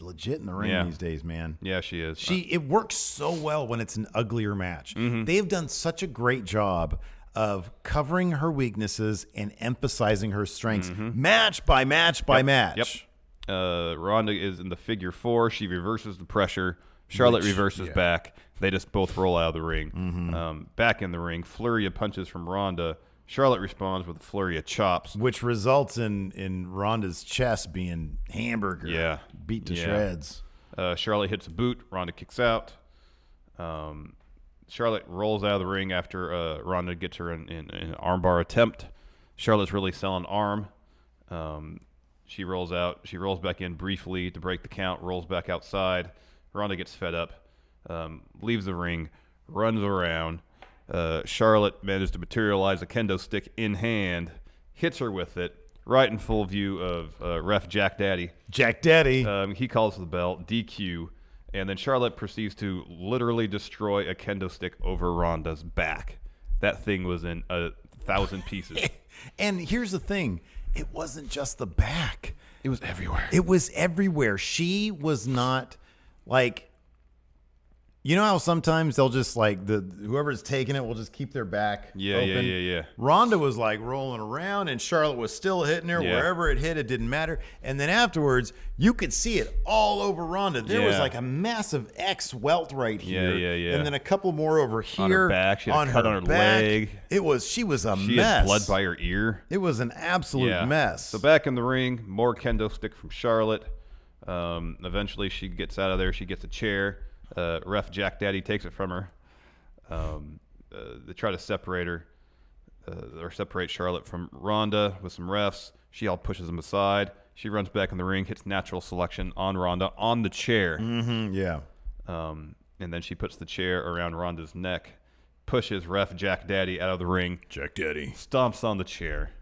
legit in the ring these days, man. Yeah, she is. It works so well when it's an uglier match. They've done such a great job of covering her weaknesses and emphasizing her strengths, match by match by match. Yep. Ronda is in the figure 4. She reverses the pressure. Charlotte reverses back. They just both roll out of the ring. Back in the ring, flurry of punches from Ronda. Charlotte responds with a flurry of chops, which results in Ronda's chest being hamburger, beat to shreds. Charlotte hits a boot. Ronda kicks out. Charlotte rolls out of the ring after Ronda gets her in an armbar attempt. Charlotte's really selling arm. She rolls out. She rolls back in briefly to break the count, rolls back outside. Ronda gets fed up, leaves the ring, runs around. Charlotte manages to materialize a kendo stick in hand, hits her with it, right in full view of ref Jack Daddy. Jack Daddy. He calls for the bell, DQ, and then Charlotte proceeds to literally destroy a kendo stick over Ronda's back. That thing was in 1,000 pieces. And here's the thing. It wasn't just the back. It was everywhere. It was everywhere. She was not like... You know how sometimes they'll just whoever's taking it will just keep their back open? Yeah. Ronda was like rolling around, and Charlotte was still hitting her. Wherever it hit, it didn't matter. And then afterwards, you could see it all over Ronda. There was like a massive X welt right here. Yeah. And then a couple more over here. On her back. She had a cut on her leg. She was a mess. She had blood by her ear. It was an absolute mess. So back in the ring, more kendo stick from Charlotte. Eventually, she gets out of there. She gets a chair. Ref Jack Daddy takes it from her. They try to separate her, or separate Charlotte from Ronda with some refs. She all pushes them aside. She runs back in the ring, hits natural selection on Ronda on the chair. And then she puts the chair around Ronda's neck, pushes ref Jack Daddy out of the ring. Jack Daddy stomps on the chair.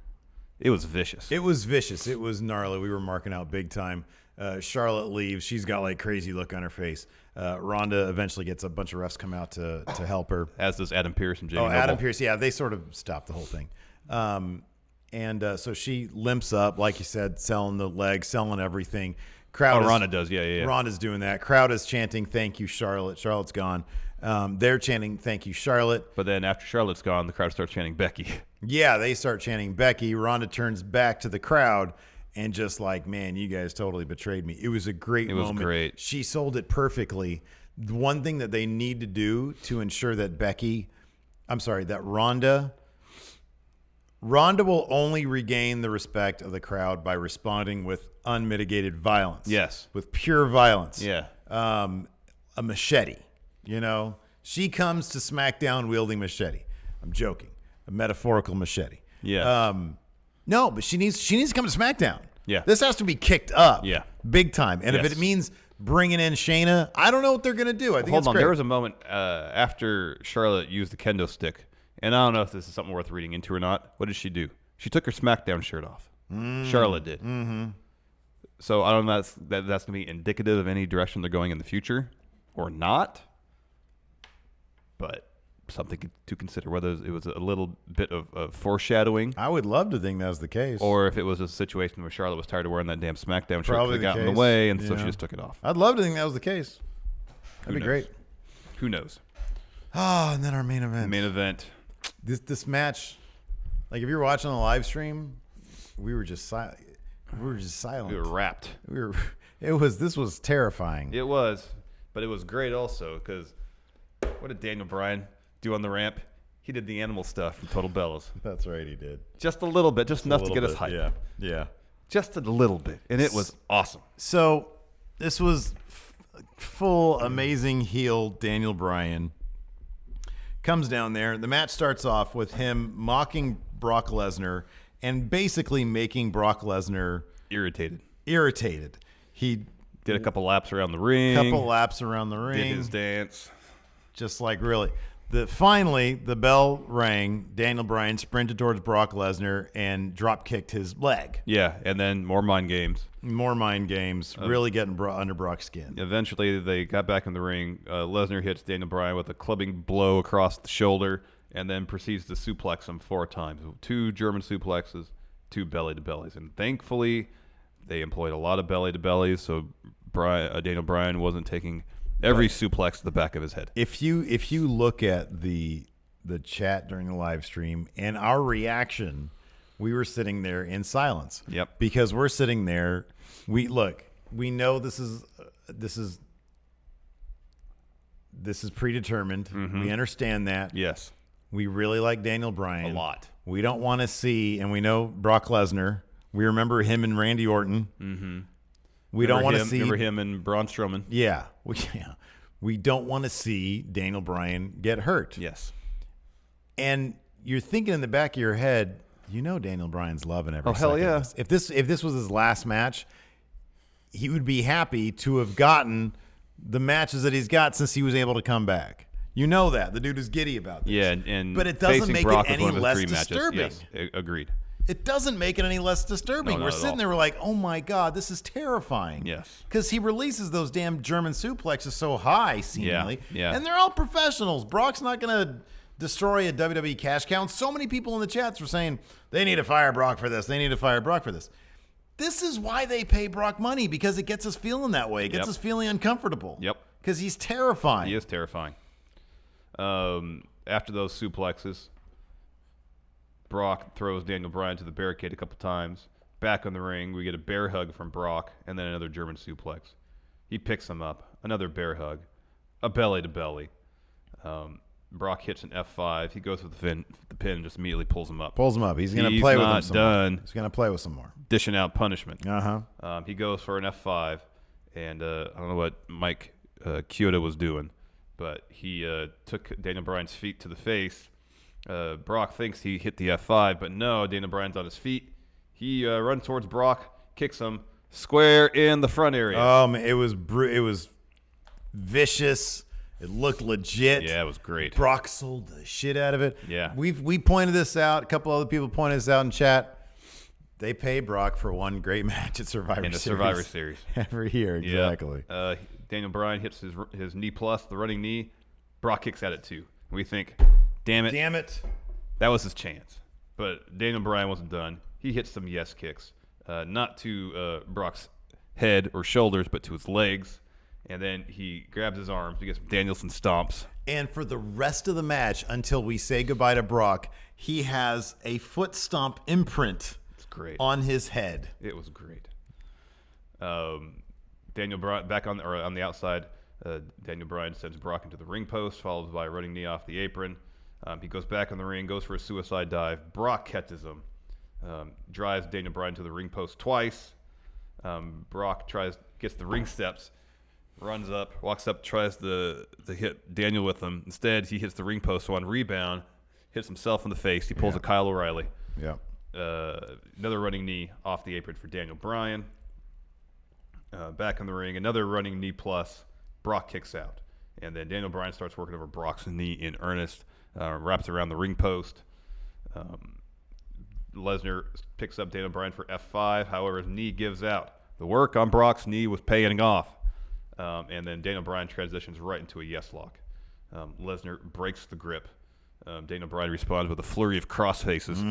It was vicious. It was vicious. It was gnarly. We were marking out big time. Charlotte leaves. She's got like crazy look on her face. Ronda eventually gets a bunch of refs come out to help her. As does Adam Pearce and Jamie Noble. Adam Pearce. Yeah, they sort of stopped the whole thing. So she limps up, like you said, selling the leg, selling everything. Ronda does. Yeah. Ronda's doing that. Crowd is chanting, "Thank you, Charlotte." Charlotte's gone. They're chanting, "Thank you, Charlotte." But then after Charlotte's gone, the crowd starts chanting Becky. Yeah, they start chanting Becky. Ronda turns back to the crowd and just like, man, you guys totally betrayed me. It was a great moment. It was great. She sold it perfectly the one thing that they need to do to ensure that that Ronda will only regain the respect of the crowd by responding with unmitigated violence. Yes. With pure violence. Yeah. A machete. She comes to SmackDown wielding machete. I'm joking. A metaphorical machete. Yeah. No, but she needs to come to SmackDown. Yeah. This has to be kicked up. Yeah. Big time. And if it means bringing in Shayna, I don't know what they're going to do. I think Hold on. great. There was a moment after Charlotte used the kendo stick, and I don't know if this is something worth reading into or not. What did she do? She took her SmackDown shirt off. Charlotte did. Mm-hmm. So I don't know if that's going to be indicative of any direction they're going in the future or not, but something to consider, whether it was a little bit of foreshadowing. I would love to think that was the case. Or if it was a situation where Charlotte was tired of wearing that damn SmackDown shirt Probably that got in the case. way, and so she just took it off. I'd love to think that was the case. That'd be great. Who knows? And then our main event. Main event. This match, like if you're watching the live stream, we were just silent. We We were wrapped. This was terrifying. It was, but it was great also because what did Daniel Bryan do on the ramp? He did the animal stuff from Total Bellas. That's right, he did. Just a little bit, just enough to get us hyped. Yeah. Just a little bit, and it was awesome. So this was full amazing heel Daniel Bryan. Comes down there. The match starts off with him mocking Brock Lesnar and basically making Brock Lesnar irritated. He did a couple laps around the ring. Did his dance. Just like really. Finally, the bell rang. Daniel Bryan sprinted towards Brock Lesnar and drop kicked his leg. Yeah, and then more mind games. Really getting under Brock's skin. Eventually, they got back in the ring. Lesnar hits Daniel Bryan with a clubbing blow across the shoulder and then proceeds to suplex him 4 times. 2 German suplexes, 2 belly-to-bellies. And thankfully, they employed a lot of belly-to-bellies, so Daniel Bryan wasn't taking every suplex to the back of his head. If you look at the chat during the live stream and our reaction, we were sitting there in silence. Yep. Because we're sitting there. We know this is predetermined. Mm-hmm. We understand that. Yes. We really like Daniel Bryan. A lot. We don't want to see, and we know Brock Lesnar. We remember him and Randy Orton. Mm-hmm. We don't want to see. Remember him and Braun Strowman. Yeah. We don't want to see Daniel Bryan get hurt. Yes. And you're thinking in the back of your head, Daniel Bryan's loving every second. Oh, hell yeah. Of this. If this was his last match, he would be happy to have gotten the matches that he's got since he was able to come back. You know that. The dude is giddy about this. Yeah, and but it doesn't make Brock it any less disturbing. Yes, agreed. It doesn't make it any less disturbing. No, we're sitting there, we're like, oh my God, this is terrifying. Yes. Because he releases those damn German suplexes so high, seemingly. Yeah. And they're all professionals. Brock's not going to destroy a WWE cash cow. So many people in the chats were saying, they need to fire Brock for this. They need to fire Brock for this. This is why they pay Brock money, because it gets us feeling that way. It gets us feeling uncomfortable. Yep. Because he's terrifying. He is terrifying. After those suplexes, Brock throws Daniel Bryan to the barricade a couple times. Back in the ring, we get a bear hug from Brock, and then another German suplex. He picks him up, another bear hug, a belly-to-belly. Brock hits an F5. He goes for the pin and just immediately pulls him up. He's going to play with him some done. more. He's going to play with some more. Dishing out punishment. Uh-huh. He goes for an F5, and I don't know what Mike Chioda was doing, but he took Daniel Bryan's feet to the face. Brock thinks he hit the F5, but no, Daniel Bryan's on his feet. He runs towards Brock, kicks him square in the front area. It was vicious. It looked legit. Yeah, it was great. Brock sold the shit out of it. Yeah. We pointed this out. A couple other people pointed this out in chat. They pay Brock for one great match at Survivor Series every year. Exactly. Yeah. Daniel Bryan hits his knee plus, the running knee. Brock kicks at it too. We think, damn it. That was his chance. But Daniel Bryan wasn't done. He hits some yes kicks. Not to Brock's head or shoulders, but to his legs. And then he grabs his arms. He gets Danielson stomps. And for the rest of the match, until we say goodbye to Brock, he has a foot stomp imprint on his head. It was great. Daniel Bryan back on the outside. Daniel Bryan sends Brock into the ring post, followed by a running knee off the apron. He goes back in the ring, goes for a suicide dive. Brock catches him, drives Daniel Bryan to the ring post twice. Brock gets the ring steps, runs up, walks up, tries to hit Daniel with them. Instead, he hits the ring post, so on rebound, hits himself in the face. He pulls a Kyle O'Reilly. Yeah. Another running knee off the apron for Daniel Bryan. Back in the ring, another running knee plus. Brock kicks out. And then Daniel Bryan starts working over Brock's knee in earnest, wraps around the ring post. Lesnar picks up Daniel Bryan for F5. However, his knee gives out. The work on Brock's knee was paying off. And then Daniel Bryan transitions right into a yes lock. Lesnar breaks the grip. Daniel Bryan responds with a flurry of cross faces.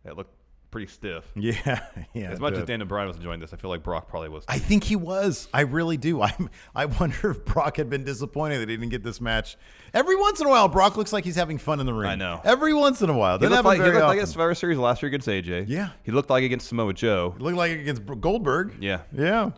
That looked pretty stiff. Yeah. As much as Daniel Bryan was enjoying this, I feel like Brock probably was too. I think he was. I really do. I wonder if Brock had been disappointed that he didn't get this match. Every once in a while, Brock looks like he's having fun in the ring. I know. Every once in a while. He looked like often. at Survivor Series last year against AJ. Yeah. He looked like against Samoa Joe. He looked like against Goldberg. Yeah. Yeah.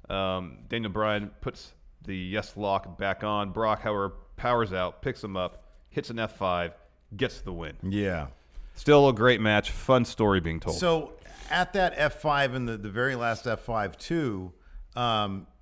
Daniel Bryan puts the yes lock back on. Brock, however, powers out, picks him up, hits an F5, gets the win. Yeah. Still a great match. Fun story being told. So at that F5 and the very last F5 too,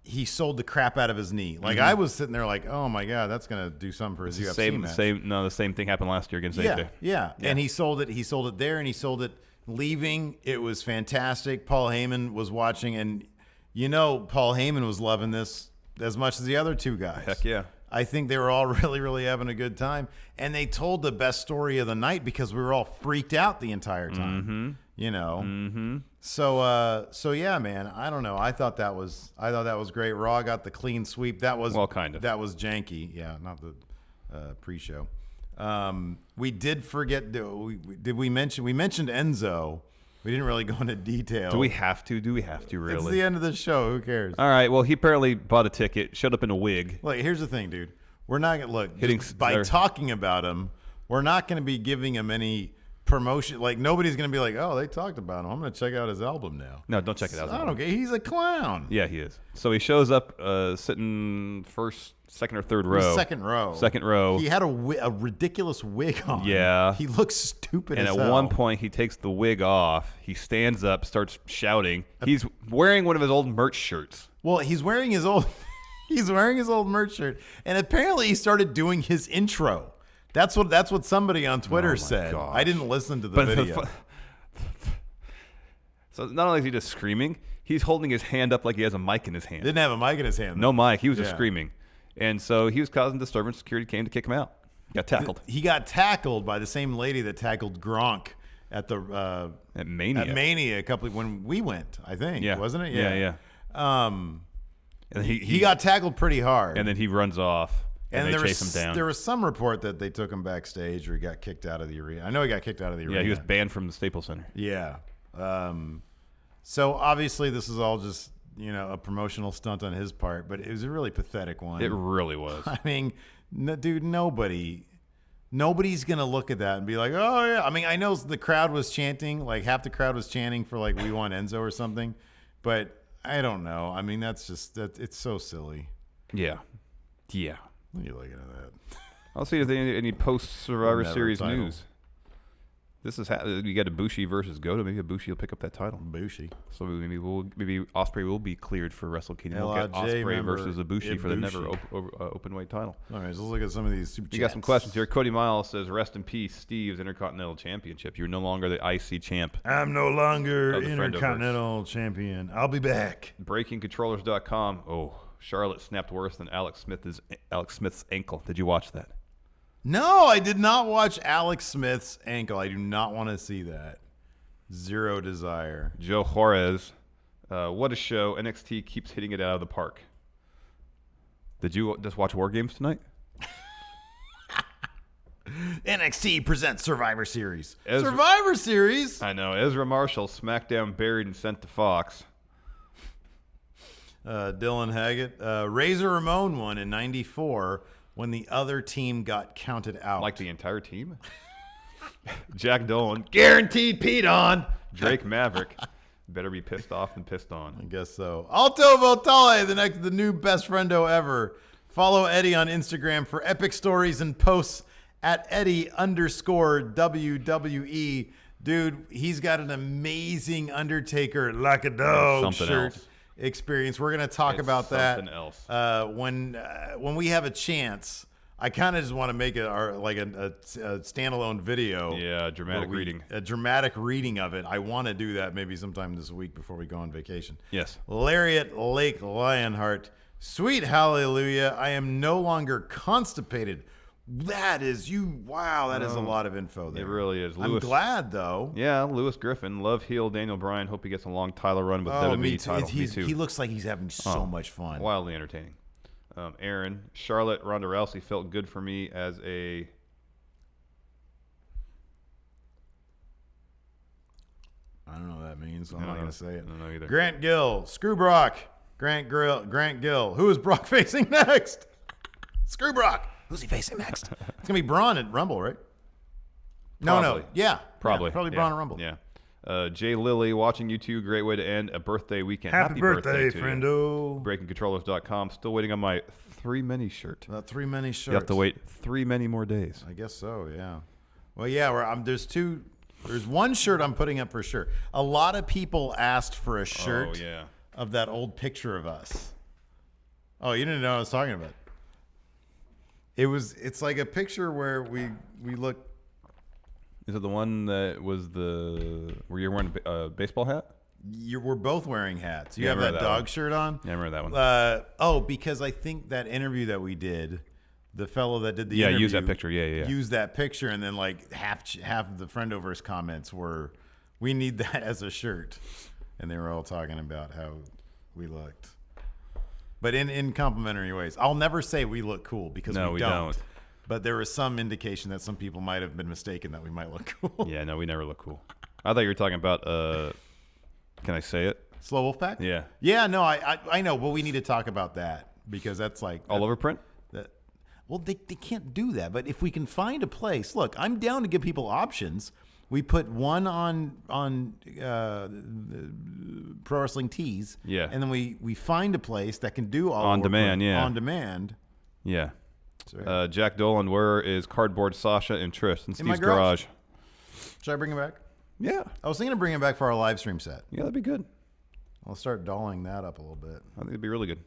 he sold the crap out of his knee. Like I was sitting there like, oh my God, that's going to do something for his UFC match. The same thing happened last year against AJ. Yeah. And he sold it. He sold it there and he sold it leaving. It was fantastic. Paul Heyman was watching and Paul Heyman was loving this as much as the other two guys. Heck yeah. I think they were all really, really having a good time. And they told the best story of the night because we were all freaked out the entire time. So yeah, man, I don't know. I thought that was great. Raw got the clean sweep. That was that was janky. Yeah, not the pre-show. We did forget. Did we mentioned Enzo? We didn't really go into detail. Do we have to? Really? It's the end of the show. Who cares? All right. Well, he apparently bought a ticket, showed up in a wig. Look, here's the thing, dude. We're not gonna by talking about him. We're not going to be giving him any promotion. Like nobody's going to be like, oh, they talked about him. I'm going to check out his album now. No, don't check it out. I don't care. He's a clown. Yeah, he is. So he shows up sitting second or third row. Second row. Second row. He had a ridiculous wig on. Yeah. He looks stupid and as at hell. one point, he takes the wig off. He stands up, starts shouting. He's wearing one of his old merch shirts. Well, he's wearing his old merch shirt. And apparently he started doing his intro. That's what somebody on Twitter said. Gosh. I didn't listen to the video. So not only is he just screaming, he's holding his hand up like he has a mic in his hand. Didn't have a mic in his hand. No mic. He was just screaming. And so he was causing disturbance. Security came to kick him out. Got tackled. He got tackled by the same lady that tackled Gronk at Mania. At Mania when we went, I think. Yeah. Wasn't it? Yeah. And he got tackled pretty hard. And then he runs off. And they chase him down. There was some report that they took him backstage or he got kicked out of the arena. I know he got kicked out of the arena. Yeah, he was banned from the Staples Center. Yeah. So obviously this is all just, a promotional stunt on his part, but it was a really pathetic one. It really was. I mean, dude, nobody's going to look at that and be like, oh, yeah. I mean, I know the crowd was chanting, like half the crowd was chanting for like, we want Enzo or something, but I don't know. I mean, it's so silly. Yeah. Yeah. What are you looking at that? I'll see if there's any post-Survivor Series title. news. This is you got Ibushi versus Goto. Maybe Ibushi will pick up that title. Ibushi. So maybe Ospreay will be cleared for Wrestle Kingdom. We'll get Ospreay versus Ibushi for the never open weight title. All right, so let's look at some of these super chats. You got some questions here. Cody Miles says, "Rest in peace, Steve's Intercontinental Championship. You're no longer the IC champ. I'm no longer Intercontinental Champion. I'll be back." BreakingControllers.com. Oh, Charlotte snapped worse than Alex Smith's ankle. Did you watch that? No, I did not watch Alex Smith's ankle. I do not want to see that. Zero desire. Joe Juarez, what a show. NXT keeps hitting it out of the park. Did you just watch War Games tonight? NXT presents Survivor Series. Survivor Series? I know. Ezra Marshall, SmackDown buried and sent to Fox. Dylan Haggett. Razor Ramon won in 94 when the other team got counted out. Like the entire team? Jack Dolan, guaranteed Pete on. Drake Maverick, better be pissed off than pissed on. I guess so. Alto Voltale, the new best friendo ever. Follow Eddie on Instagram for epic stories and posts at Eddie_WWE. Dude, he's got an amazing Undertaker like a dog shirt experience. We're going to talk about that when we have a chance. I kind of just want to make a standalone video. Yeah, dramatic reading. A dramatic reading of it. I want to do that maybe sometime this week before we go on vacation. Yes. Lariat Lake Lionheart. Sweet hallelujah. I am no longer constipated. That is wow, that is a lot of info there. It really is. I'm glad, though. Yeah, Lewis Griffin. Love heel Daniel Bryan. Hope he gets a long title run with WWE title. Me too. He looks like he's having so much fun. Wildly entertaining. Aaron, Charlotte, Ronda Rousey felt good for me as a... I don't know what that means, so I'm not going to say it. I don't know either. Grant Gill. Screw Brock. Grant Gill. Who is Brock facing next? Screw Brock. Who's he facing next? It's going to be Braun at Rumble, right? Probably. No. Yeah. Probably. Yeah, probably Braun at Rumble. Yeah. Jay Lilly, watching you two. Great way to end a birthday weekend. Happy birthday, to friendo. BreakingControllers.com. Still waiting on my 3 Many shirt. 3 Many shirts. You have to wait 3 many more days. I guess so, yeah. Well, yeah, there's one shirt I'm putting up for sure. A lot of people asked for a shirt of that old picture of us. Oh, you didn't know what I was talking about. It's like a picture where we look. Is it the one that was where you're wearing a baseball hat? We're both wearing hats. You have that dog shirt on? Yeah, I remember that one. Because I think that interview that we did, the fellow that did the interview. Use that picture. Yeah. Use that picture, and then like half of the Friendoverse comments were, we need that as a shirt. And they were all talking about how we looked. But in complimentary ways. I'll never say we look cool because we don't. But there was some indication that some people might have been mistaken that we might look cool. Yeah, no, we never look cool. I thought you were talking about, can I say it? Slow Wolf Pack? Yeah. Yeah, no, I know, but we need to talk about that because that's like... All over print? Well, they can't do that. But if we can find a place... Look, I'm down to give people options. We put one on Pro Wrestling Tees. Yeah. And then we find a place that can do all on demand, print, on demand. Yeah. Jack Dolan, where is Cardboard Sasha and Trish? In Steve's garage. Should I bring him back? Yeah. I was thinking of bringing him back for our live stream set. Yeah, that'd be good. I'll start dolling that up a little bit. I think it'd be really good.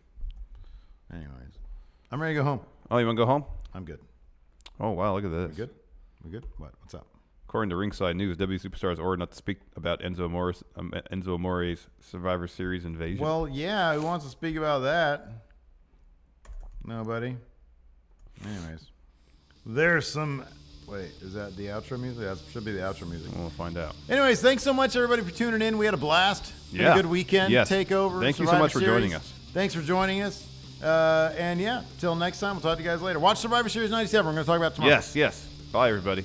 Anyways, I'm ready to go home. Oh, you want to go home? I'm good. Oh, wow, look at this. We good? What's up? According to Ringside News, W Superstars ordered not to speak about Enzo Amore's Survivor Series invasion. Well, yeah, who wants to speak about that? Nobody. Anyways, there's some... Wait, is that the outro music? That should be the outro music. We'll find out. Anyways, thanks so much, everybody, for tuning in. We had a blast. Yeah. A good weekend. Yes. Takeover. Thank you so much for joining us. Thanks for joining us. And yeah, till next time, we'll talk to you guys later. Watch Survivor Series 97. We're going to talk about it tomorrow. Yes. Bye, everybody.